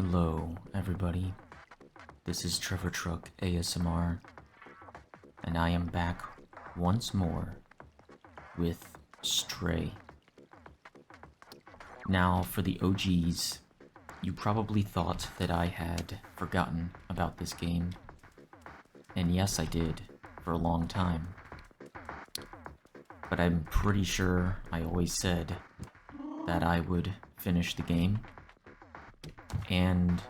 Hello, everybody. This is Trevor Truck ASMR, and I am back once more with Stray. Now, for the OGs, you probably thought that I had forgotten about this game, and yes, I did, for a long time. But I'm pretty sure I always said that I would finish the game, and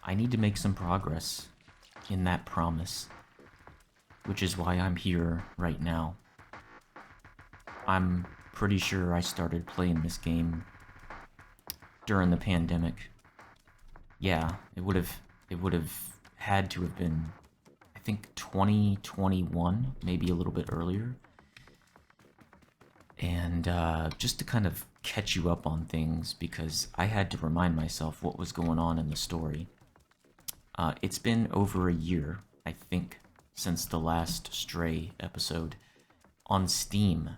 I need to make some progress in that promise, which is why I'm here right now. I'm pretty sure I started playing this game during the pandemic. Yeah, it would have had to have been, I think, 2021, maybe a little bit earlier. And just to kind of catch you up on things, because I had to remind myself what was going on in the story. It's been over a year, I think, since the last Stray episode. On Steam,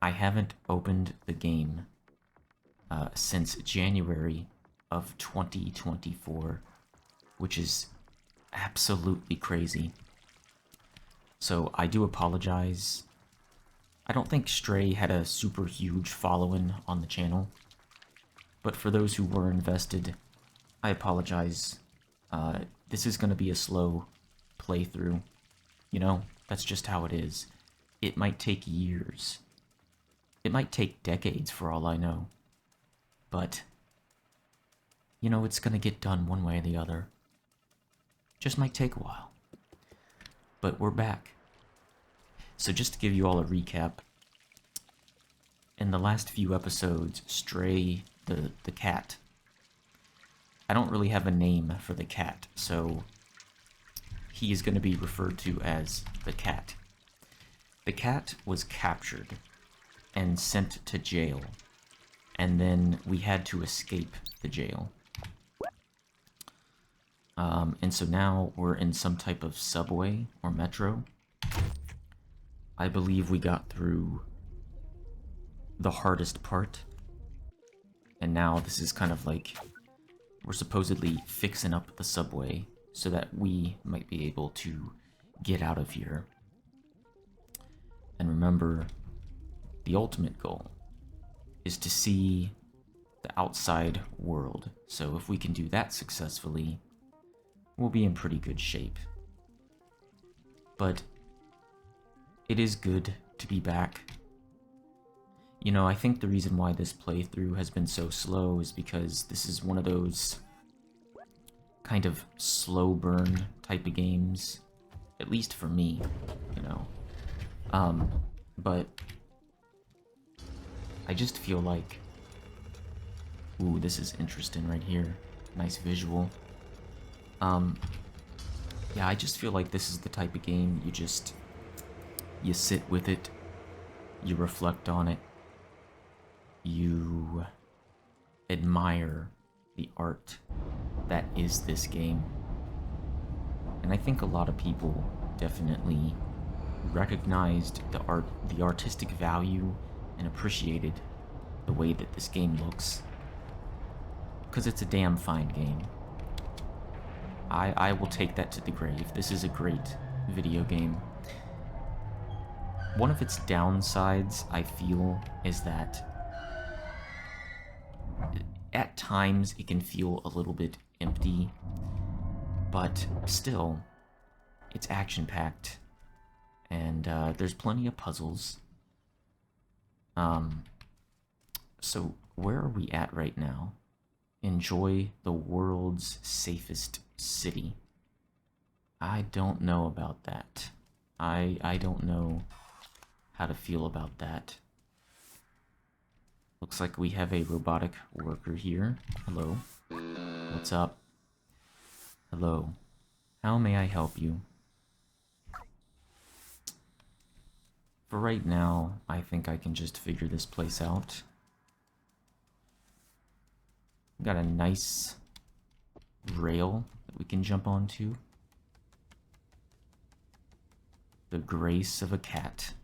I haven't opened the game since January of 2024, which is absolutely crazy. So I do apologize. I don't think Stray had a super huge following on the channel, but for those who were invested, I apologize. This is going to be a slow playthrough. You know, that's just how it is. It might take years. It might take decades for all I know. But, you know, it's going to get done one way or the other. Just might take a while. But we're back. So just to give you all a recap, in the last few episodes, Stray, the cat, I don't really have a name for the cat, so he is going to be referred to as the cat. The cat was captured and sent to jail, and then we had to escape the jail. And so now we're in some type of subway or metro. I believe we got through the hardest part, and now this is kind of like we're supposedly fixing up the subway so that we might be able to get out of here. And remember, the ultimate goal is to see the outside world. So if we can do that successfully, we'll be in pretty good shape. But it is good to be back. You know, I think the reason why this playthrough has been so slow is because this is one of those kind of slow burn type of games, at least for me, you know. But I just feel like, ooh, this is interesting right here. Nice visual. Yeah, I just feel like this is the type of game you sit with it, you reflect on it, you admire the art that is this game. And I think a lot of people definitely recognized the artistic value and appreciated the way that this game looks. Because it's a damn fine game. I will take that to the grave. This is a great video game. One of its downsides, I feel, is that at times it can feel a little bit empty, but still, it's action-packed, and there's plenty of puzzles. So where are we at right now? Enjoy the world's safest city. I don't know about that. I don't know how to feel about that. Looks like we have a robotic worker here. Hello. What's up? Hello. How may I help you? For right now, I think I can just figure this place out. Got a nice rail that we can jump onto. The grace of a cat.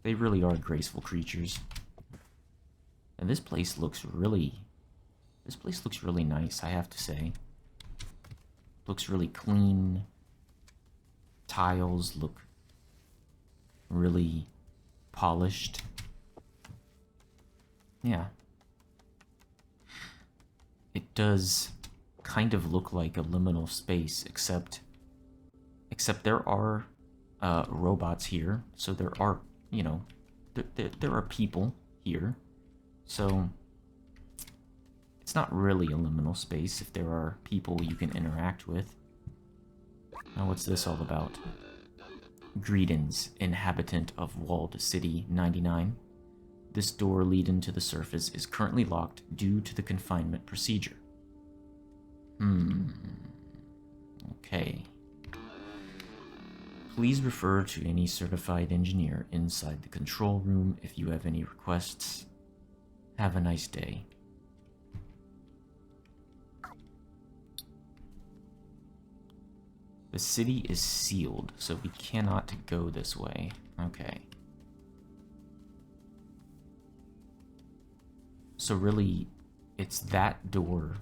They really are graceful creatures. And this place looks really This place looks really nice, I have to say. Looks really clean. Tiles look really polished. Yeah. It does kind of look like a liminal space, except there are robots here, so there are, you know, there are people here, so it's not really a liminal space if there are people you can interact with. Now what's this all about? Greetings, inhabitant of Walled City 99. This door leading to the surface is currently locked due to the confinement procedure. Okay. Please refer to any certified engineer inside the control room if you have any requests. Have a nice day. The city is sealed, so we cannot go this way. Okay. So really, it's that door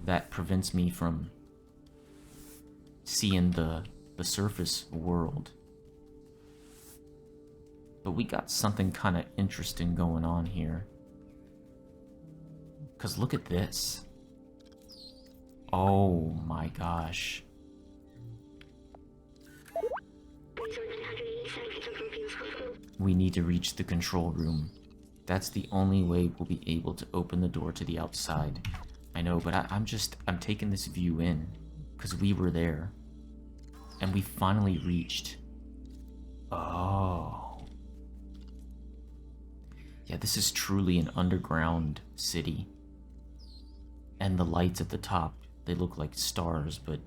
that prevents me from seeing the surface world. But we got something kind of interesting going on here. Because look at this. Oh my gosh. We need to reach the control room. That's the only way we'll be able to open the door to the outside. I know, but I'm taking this view in, because we were there. And we finally reached. Oh. Yeah, this is truly an underground city. And the lights at the top, they look like stars, but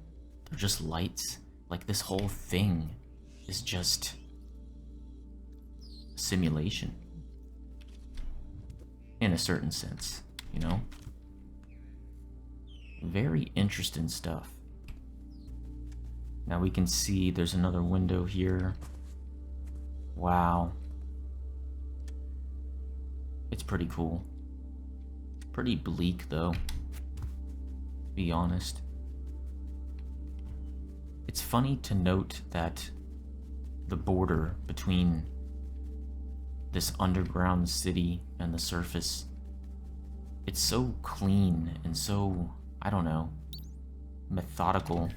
they're just lights. Like this whole thing is just a simulation. In a certain sense, you know? Very interesting stuff. Now we can see there's another window here. Wow. It's pretty cool. Pretty bleak though, to be honest. It's funny to note that the border between this underground city and the surface, it's so clean and so, I don't know, methodical,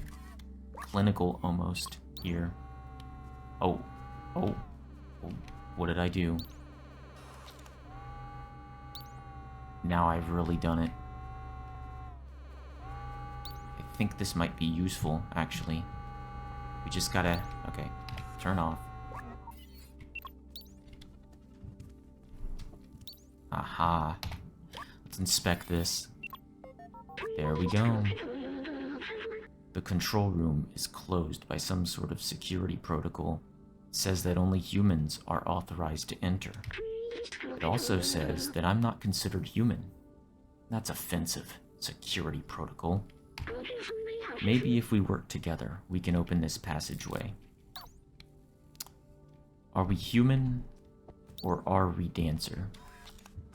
clinical almost here. Oh, what did I do? Now I've really done it. I think this might be useful, actually. We just gotta, okay, turn off. Aha. Let's inspect this. There we go. The control room is closed by some sort of security protocol. It says that only humans are authorized to enter. It also says that I'm not considered human. That's offensive. Security protocol. Maybe if we work together, we can open this passageway. Are we human or are we dancer?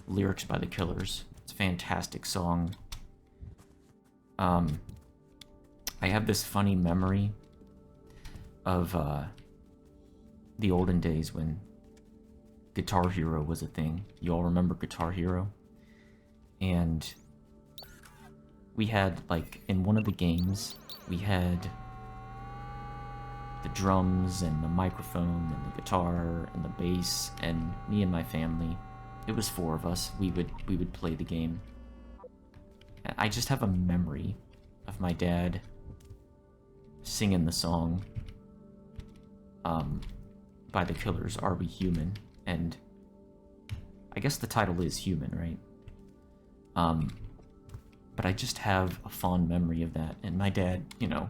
Lyrics by The Killers. It's a fantastic song. I have this funny memory of the olden days when Guitar Hero was a thing. You all remember Guitar Hero? And we had, like, in one of the games, we had the drums and the microphone and the guitar and the bass, and me and my family. It was 4 of us. We would play the game. I just have a memory of my dad singing the song by The Killers, Are We Human? And I guess the title is Human, right? But I just have a fond memory of that. And my dad, you know,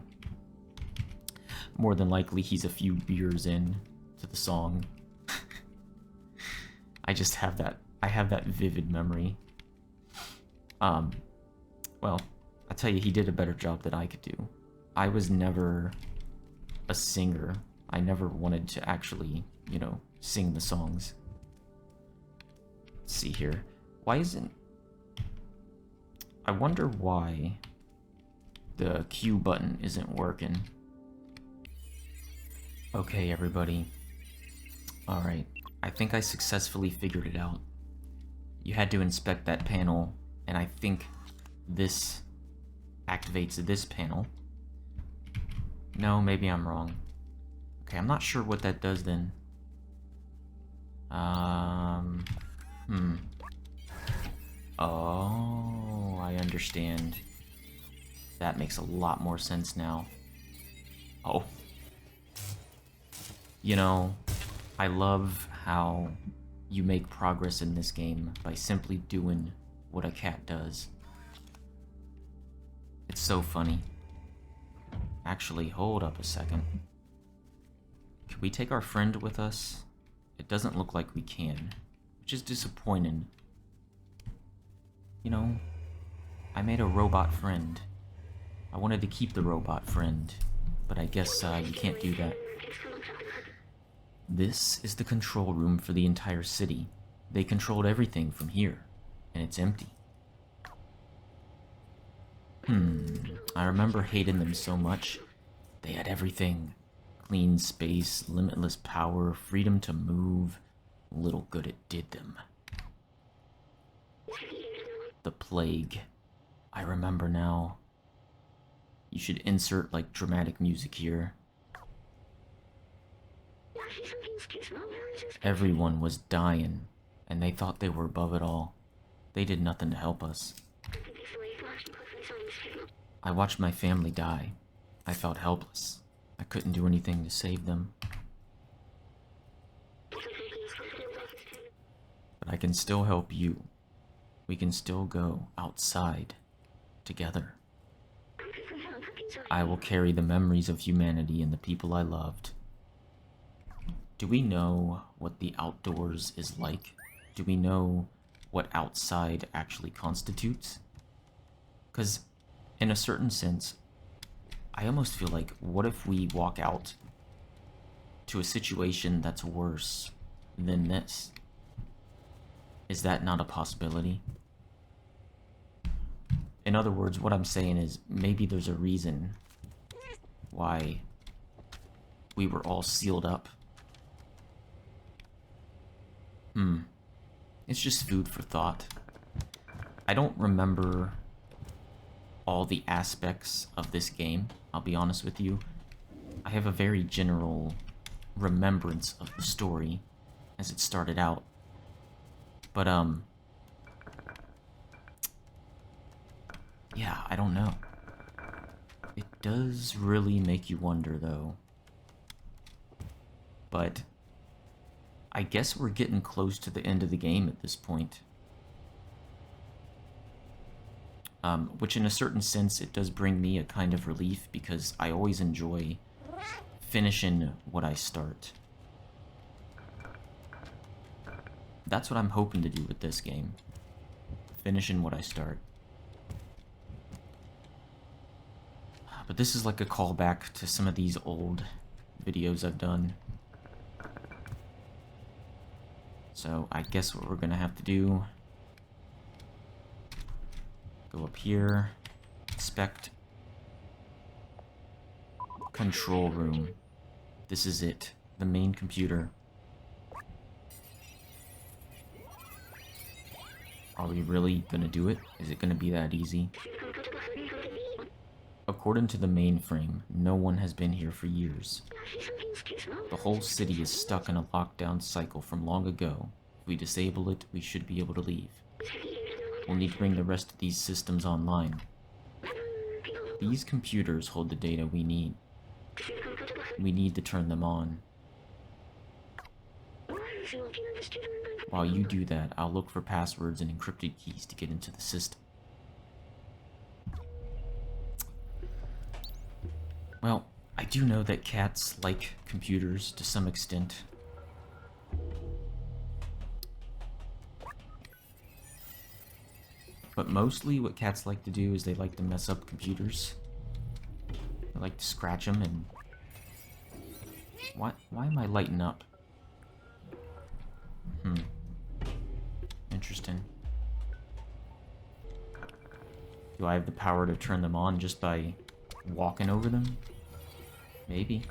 more than likely he's a few beers in to the song. I just have that, I have that vivid memory. Well, I tell you, he did a better job than I could do. I was never a singer. I never wanted to actually, you know, sing the songs. Let's see here. Why isn't I wonder why the Q button isn't working. Okay, everybody. Alright, I think I successfully figured it out. You had to inspect that panel, and I think this activates this panel. No, maybe I'm wrong. Okay, I'm not sure what that does then. Oh, I understand. That makes a lot more sense now. Oh. You know, I love how you make progress in this game by simply doing what a cat does. It's so funny. Actually, hold up a second. Can we take our friend with us? It doesn't look like we can, which is disappointing. You know, I made a robot friend. I wanted to keep the robot friend, but I guess you can't do that. This is the control room for the entire city. They controlled everything from here, and it's empty. I remember hating them so much. They had everything. Clean space, limitless power, freedom to move. Little good it did them. The plague. I remember now. You should insert, like, dramatic music here. Everyone was dying, and they thought they were above it all. They did nothing to help us. I watched my family die. I felt helpless. I couldn't do anything to save them. But I can still help you. We can still go outside together. I will carry the memories of humanity and the people I loved. Do we know what the outdoors is like? Do we know what outside actually constitutes? Because, in a certain sense, I almost feel like, what if we walk out to a situation that's worse than this? Is that not a possibility? In other words, what I'm saying is, maybe there's a reason why we were all sealed up. It's just food for thought. I don't remember all the aspects of this game, I'll be honest with you. I have a very general remembrance of the story as it started out. But, yeah, I don't know. It does really make you wonder, though. But I guess we're getting close to the end of the game at this point. Which in a certain sense, it does bring me a kind of relief, because I always enjoy finishing what I start. That's what I'm hoping to do with this game. Finishing what I start. But this is like a callback to some of these old videos I've done. So I guess what we're gonna have to do, go up here, inspect, control room. This is it, the main computer. Are we really gonna do it? Is it gonna be that easy? According to the mainframe, no one has been here for years. The whole city is stuck in a lockdown cycle from long ago. If we disable it, we should be able to leave. We'll need to bring the rest of these systems online. These computers hold the data we need. We need to turn them on. While you do that, I'll look for passwords and encrypted keys to get into the system. Well, I do know that cats like computers to some extent. But mostly what cats like to do is they like to mess up computers. They like to scratch them and... Why am I lighting up? Interesting. Do I have the power to turn them on just by walking over them? Maybe.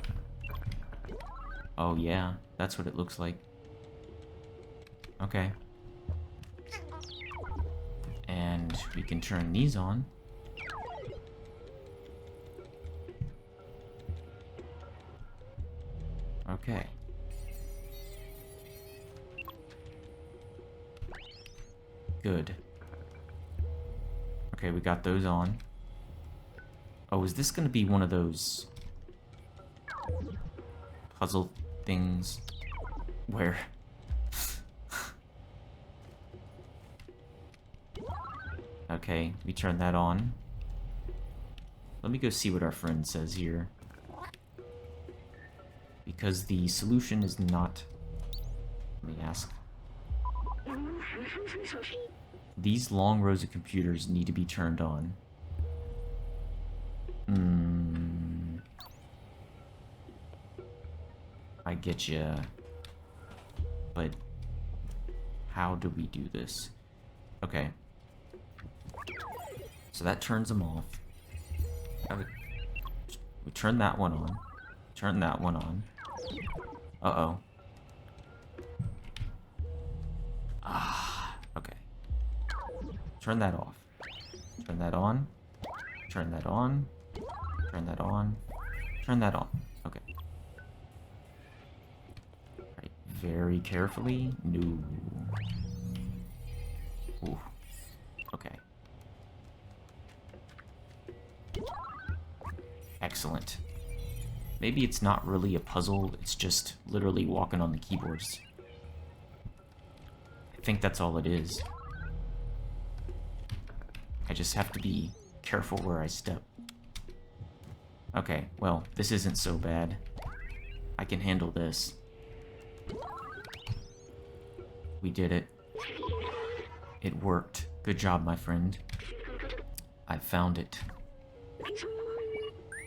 Oh yeah, that's what it looks like. Okay. And we can turn these on. Okay. Good. Okay, we got those on. Oh, is this gonna be one of those puzzle things where... Okay, we turn that on. Let me go see what our friend says here. Because the solution is not... Let me ask. These long rows of computers need to be turned on. I get ya. But how do we do this? Okay. So that turns them off. We turn that one on. Turn that one on. Uh-oh. Ah, okay. Turn that off. Turn that on. Turn that on. Turn that on. Turn that on. Okay. Right. Very carefully. No. Ooh. Okay. Excellent. Maybe it's not really a puzzle, it's just literally walking on the keyboards. I think that's all it is. I just have to be careful where I step. Okay, well, this isn't so bad. I can handle this. We did it. It worked. Good job, my friend. I found it.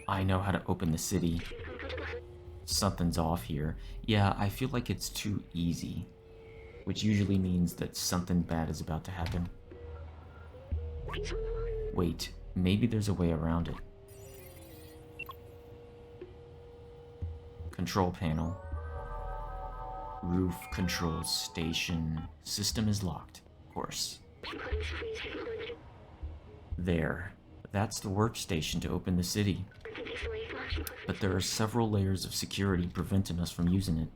I know how to open the city. Something's off here. Yeah, I feel like it's too easy. Which usually means that something bad is about to happen. Wait, maybe there's a way around it. Control panel. Roof control station. System is locked, of course. There. That's the workstation to open the city. But there are several layers of security preventing us from using it.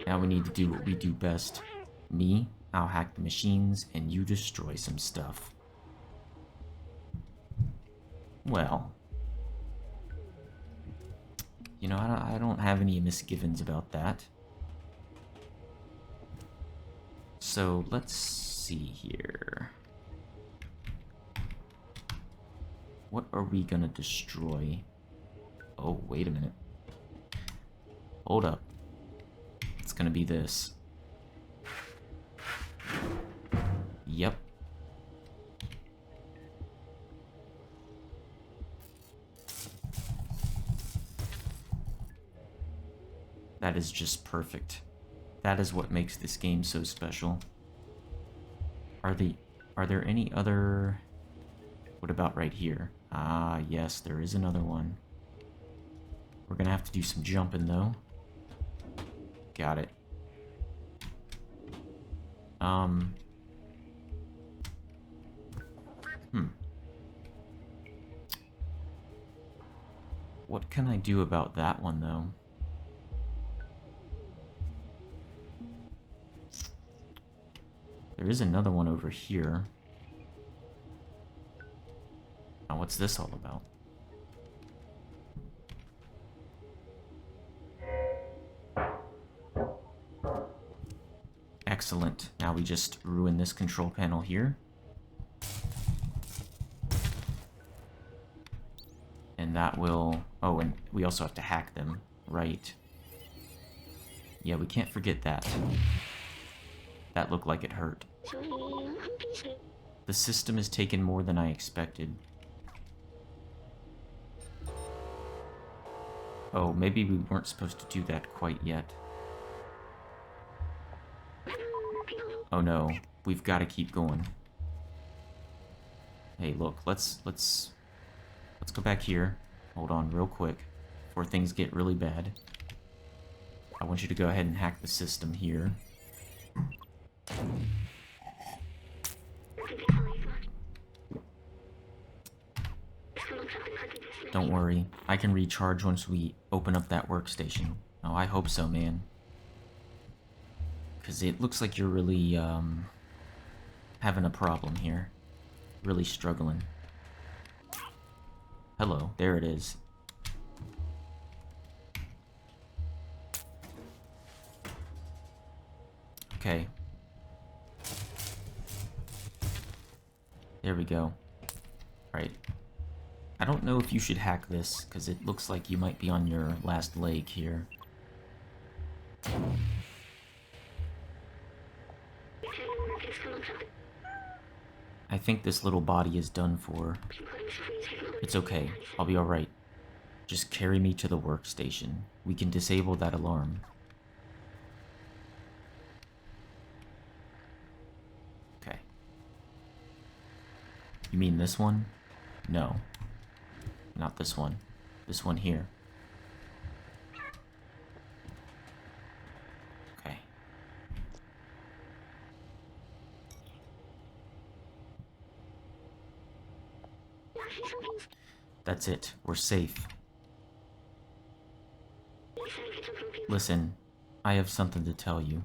Now we need to do what we do best. Me, I'll hack the machines, and you destroy some stuff. Well, you know, I don't have any misgivings about that. So let's see here. What are we gonna destroy? Oh, wait a minute. Hold up. It's gonna be this. Yep. That is just perfect. That is what makes this game so special. Are there any other... What about right here? Ah, yes, there is another one. We're gonna have to do some jumping, though. Got it. What can I do about that one, though? There is another one over here. Now, what's this all about? Excellent. Now we just ruin this control panel here. And that will... Oh, and we also have to hack them. Right. Yeah, we can't forget that. That looked like it hurt. The system has taken more than I expected. Oh, maybe we weren't supposed to do that quite yet. Oh no, we've got to keep going. Hey, look, let's go back here. Hold on real quick before things get really bad. I want you to go ahead and hack the system here. Don't worry, I can recharge once we open up that workstation. Oh, I hope so, man. Because it looks like you're really, having a problem here. Really struggling. Hello, there it is. Okay. There we go. Right. I don't know if you should hack this, because it looks like you might be on your last leg here. I think this little body is done for. It's okay. I'll be alright. Just carry me to the workstation. We can disable that alarm. Okay. You mean this one? No. Not this one. This one here. Okay. That's it. We're safe. Listen, I have something to tell you.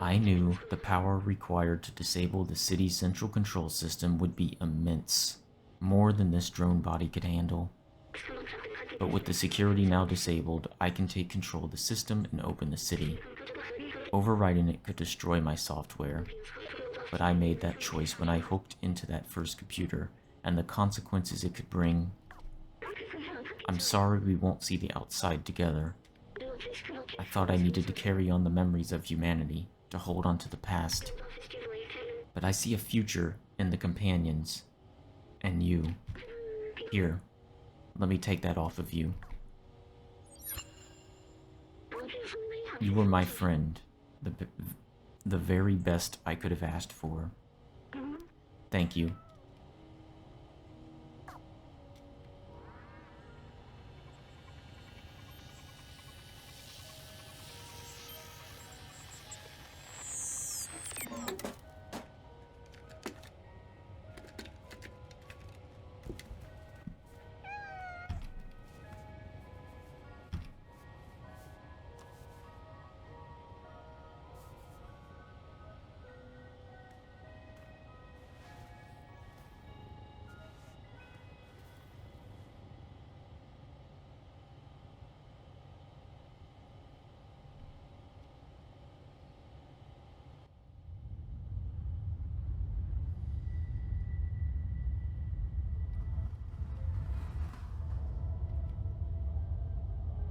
I knew the power required to disable the city's central control system would be immense, more than this drone body could handle. But with the security now disabled, I can take control of the system and open the city. Overriding it could destroy my software, but I made that choice when I hooked into that first computer, and the consequences it could bring. I'm sorry we won't see the outside together. I thought I needed to carry on the memories of humanity, to hold on to the past. But I see a future in the companions, and you. Here, let me take that off of you. You were my friend, the very best I could have asked for. Thank you.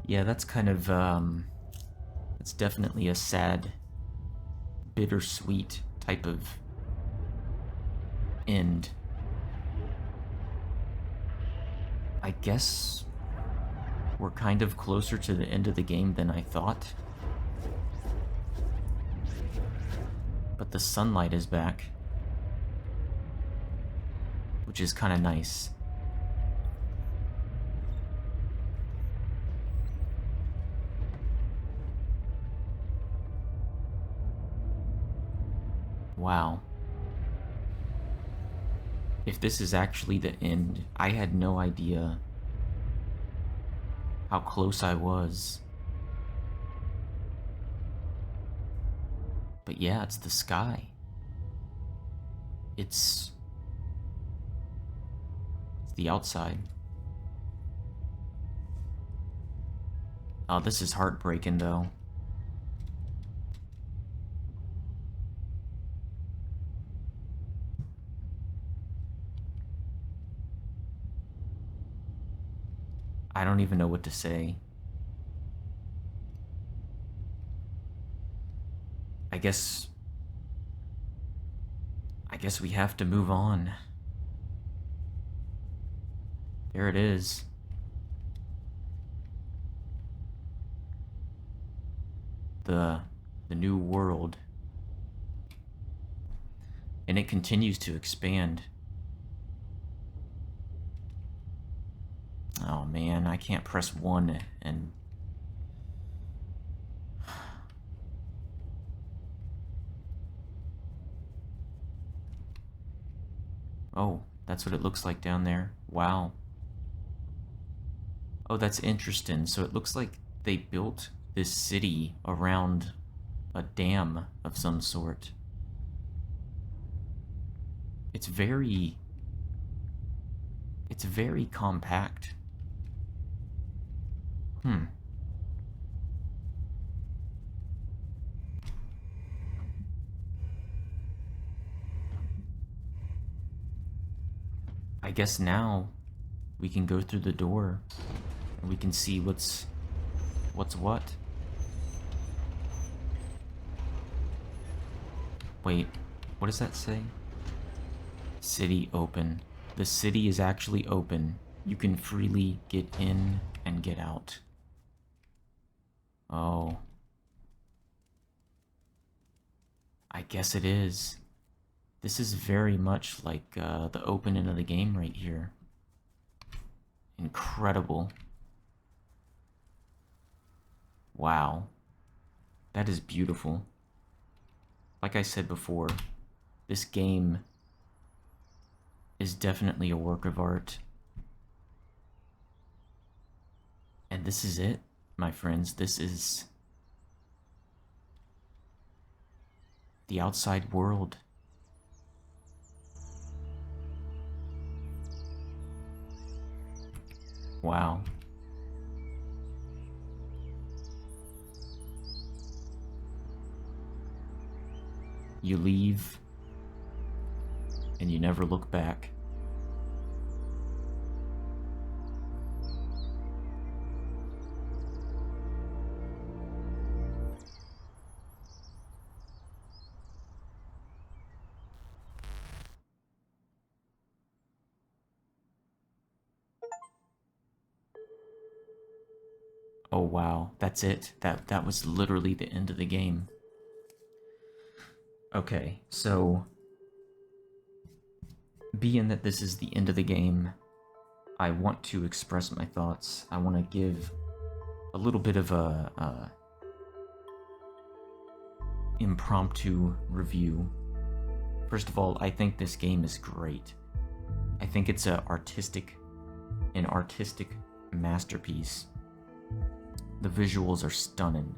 Yeah, that's kind of, it's definitely a sad, bittersweet type of end. I guess we're kind of closer to the end of the game than I thought. But the sunlight is back, which is kind of nice. Wow. If this is actually the end, I had no idea how close I was. But yeah, it's the sky. It's the outside. Oh, this is heartbreaking though. I don't even know what to say. I guess we have to move on. There it is. The new world. And it continues to expand. Oh man, I can't press 1 and... Oh, that's what it looks like down there. Wow. Oh, that's interesting. So it looks like they built this city around a dam of some sort. It's very compact. I guess now we can go through the door and we can see what's what. Wait, what does that say? City open. The city is actually open. You can freely get in and get out. Oh. I guess it is. This is very much like the opening of the game right here. Incredible. Wow. That is beautiful. Like I said before, this game is definitely a work of art. And this is it, my friends. This is the outside world. Wow. You leave, and you never look back. Oh wow, that's it. That was literally the end of the game. Okay, so being that this is the end of the game, I want to express my thoughts. I want to give a little bit of a impromptu review. First of all, I think this game is great. I think it's an artistic masterpiece. The visuals are stunning.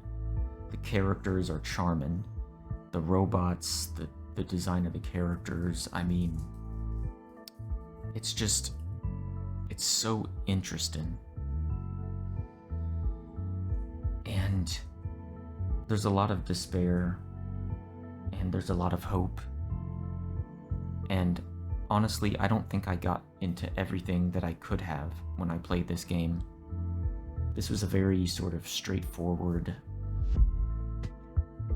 The characters are charming. The robots, the design of the characters, I mean, it's so interesting. And there's a lot of despair, and there's a lot of hope. And honestly, I don't think I got into everything that I could have when I played this game. This was a very sort of straightforward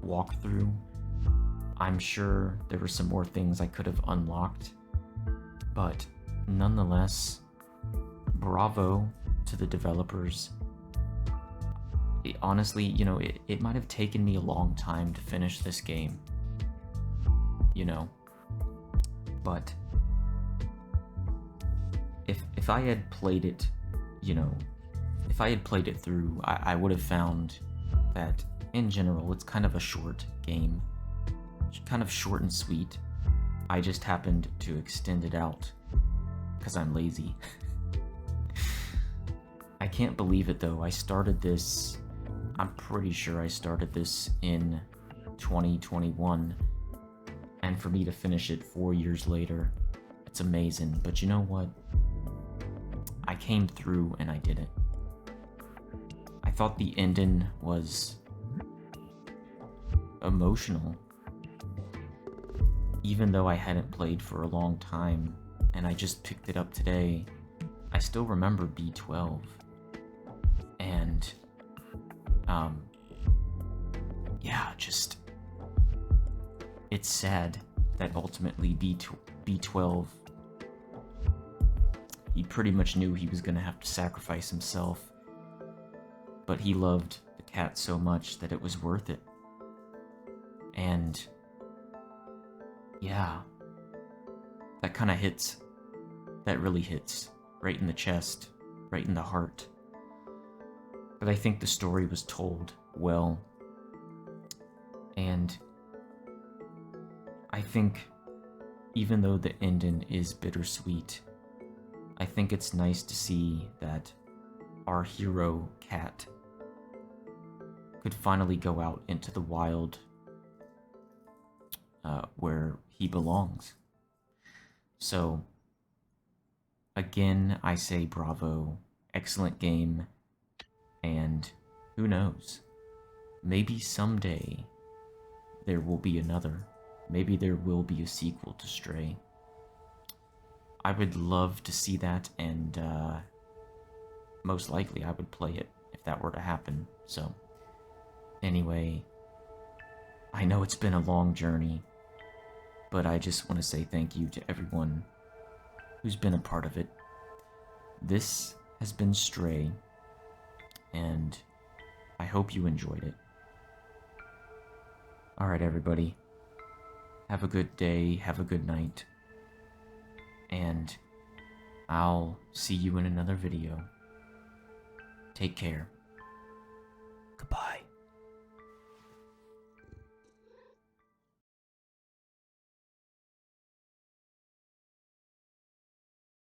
walkthrough. I'm sure there were some more things I could have unlocked, but nonetheless, bravo to the developers. Honestly, you know, it might have taken me a long time to finish this game, you know, but if I had played it, you know, if I had played it through, I would have found that in general it's kind of a short game, kind of short and sweet. I just happened to extend it out because I'm lazy. I can't believe it though. I started this, I'm pretty sure I started this in 2021, and for me to finish it 4 years later, it's amazing. But you know what? I came through and I did it. I thought the ending was emotional. Even though I hadn't played for a long time and I just picked it up today, I still remember B12. And yeah, just it's sad that ultimately B12, he pretty much knew he was gonna have to sacrifice himself, but he loved the cat so much that it was worth it. And yeah, that kind of hits. That really hits. Right in the chest, right in the heart. But I think the story was told well. And I think even though the ending is bittersweet, I think it's nice to see that our hero, Cat, could finally go out into the wild where he belongs. So, again, I say bravo, excellent game, and who knows, maybe someday there will be another. Maybe there will be a sequel to Stray. I would love to see that, and most likely I would play it if that were to happen. So, anyway, I know it's been a long journey, but I just want to say thank you to everyone who's been a part of it. This has been Stray, and I hope you enjoyed it. Alright, everybody. Have a good day, have a good night, and I'll see you in another video. Take care.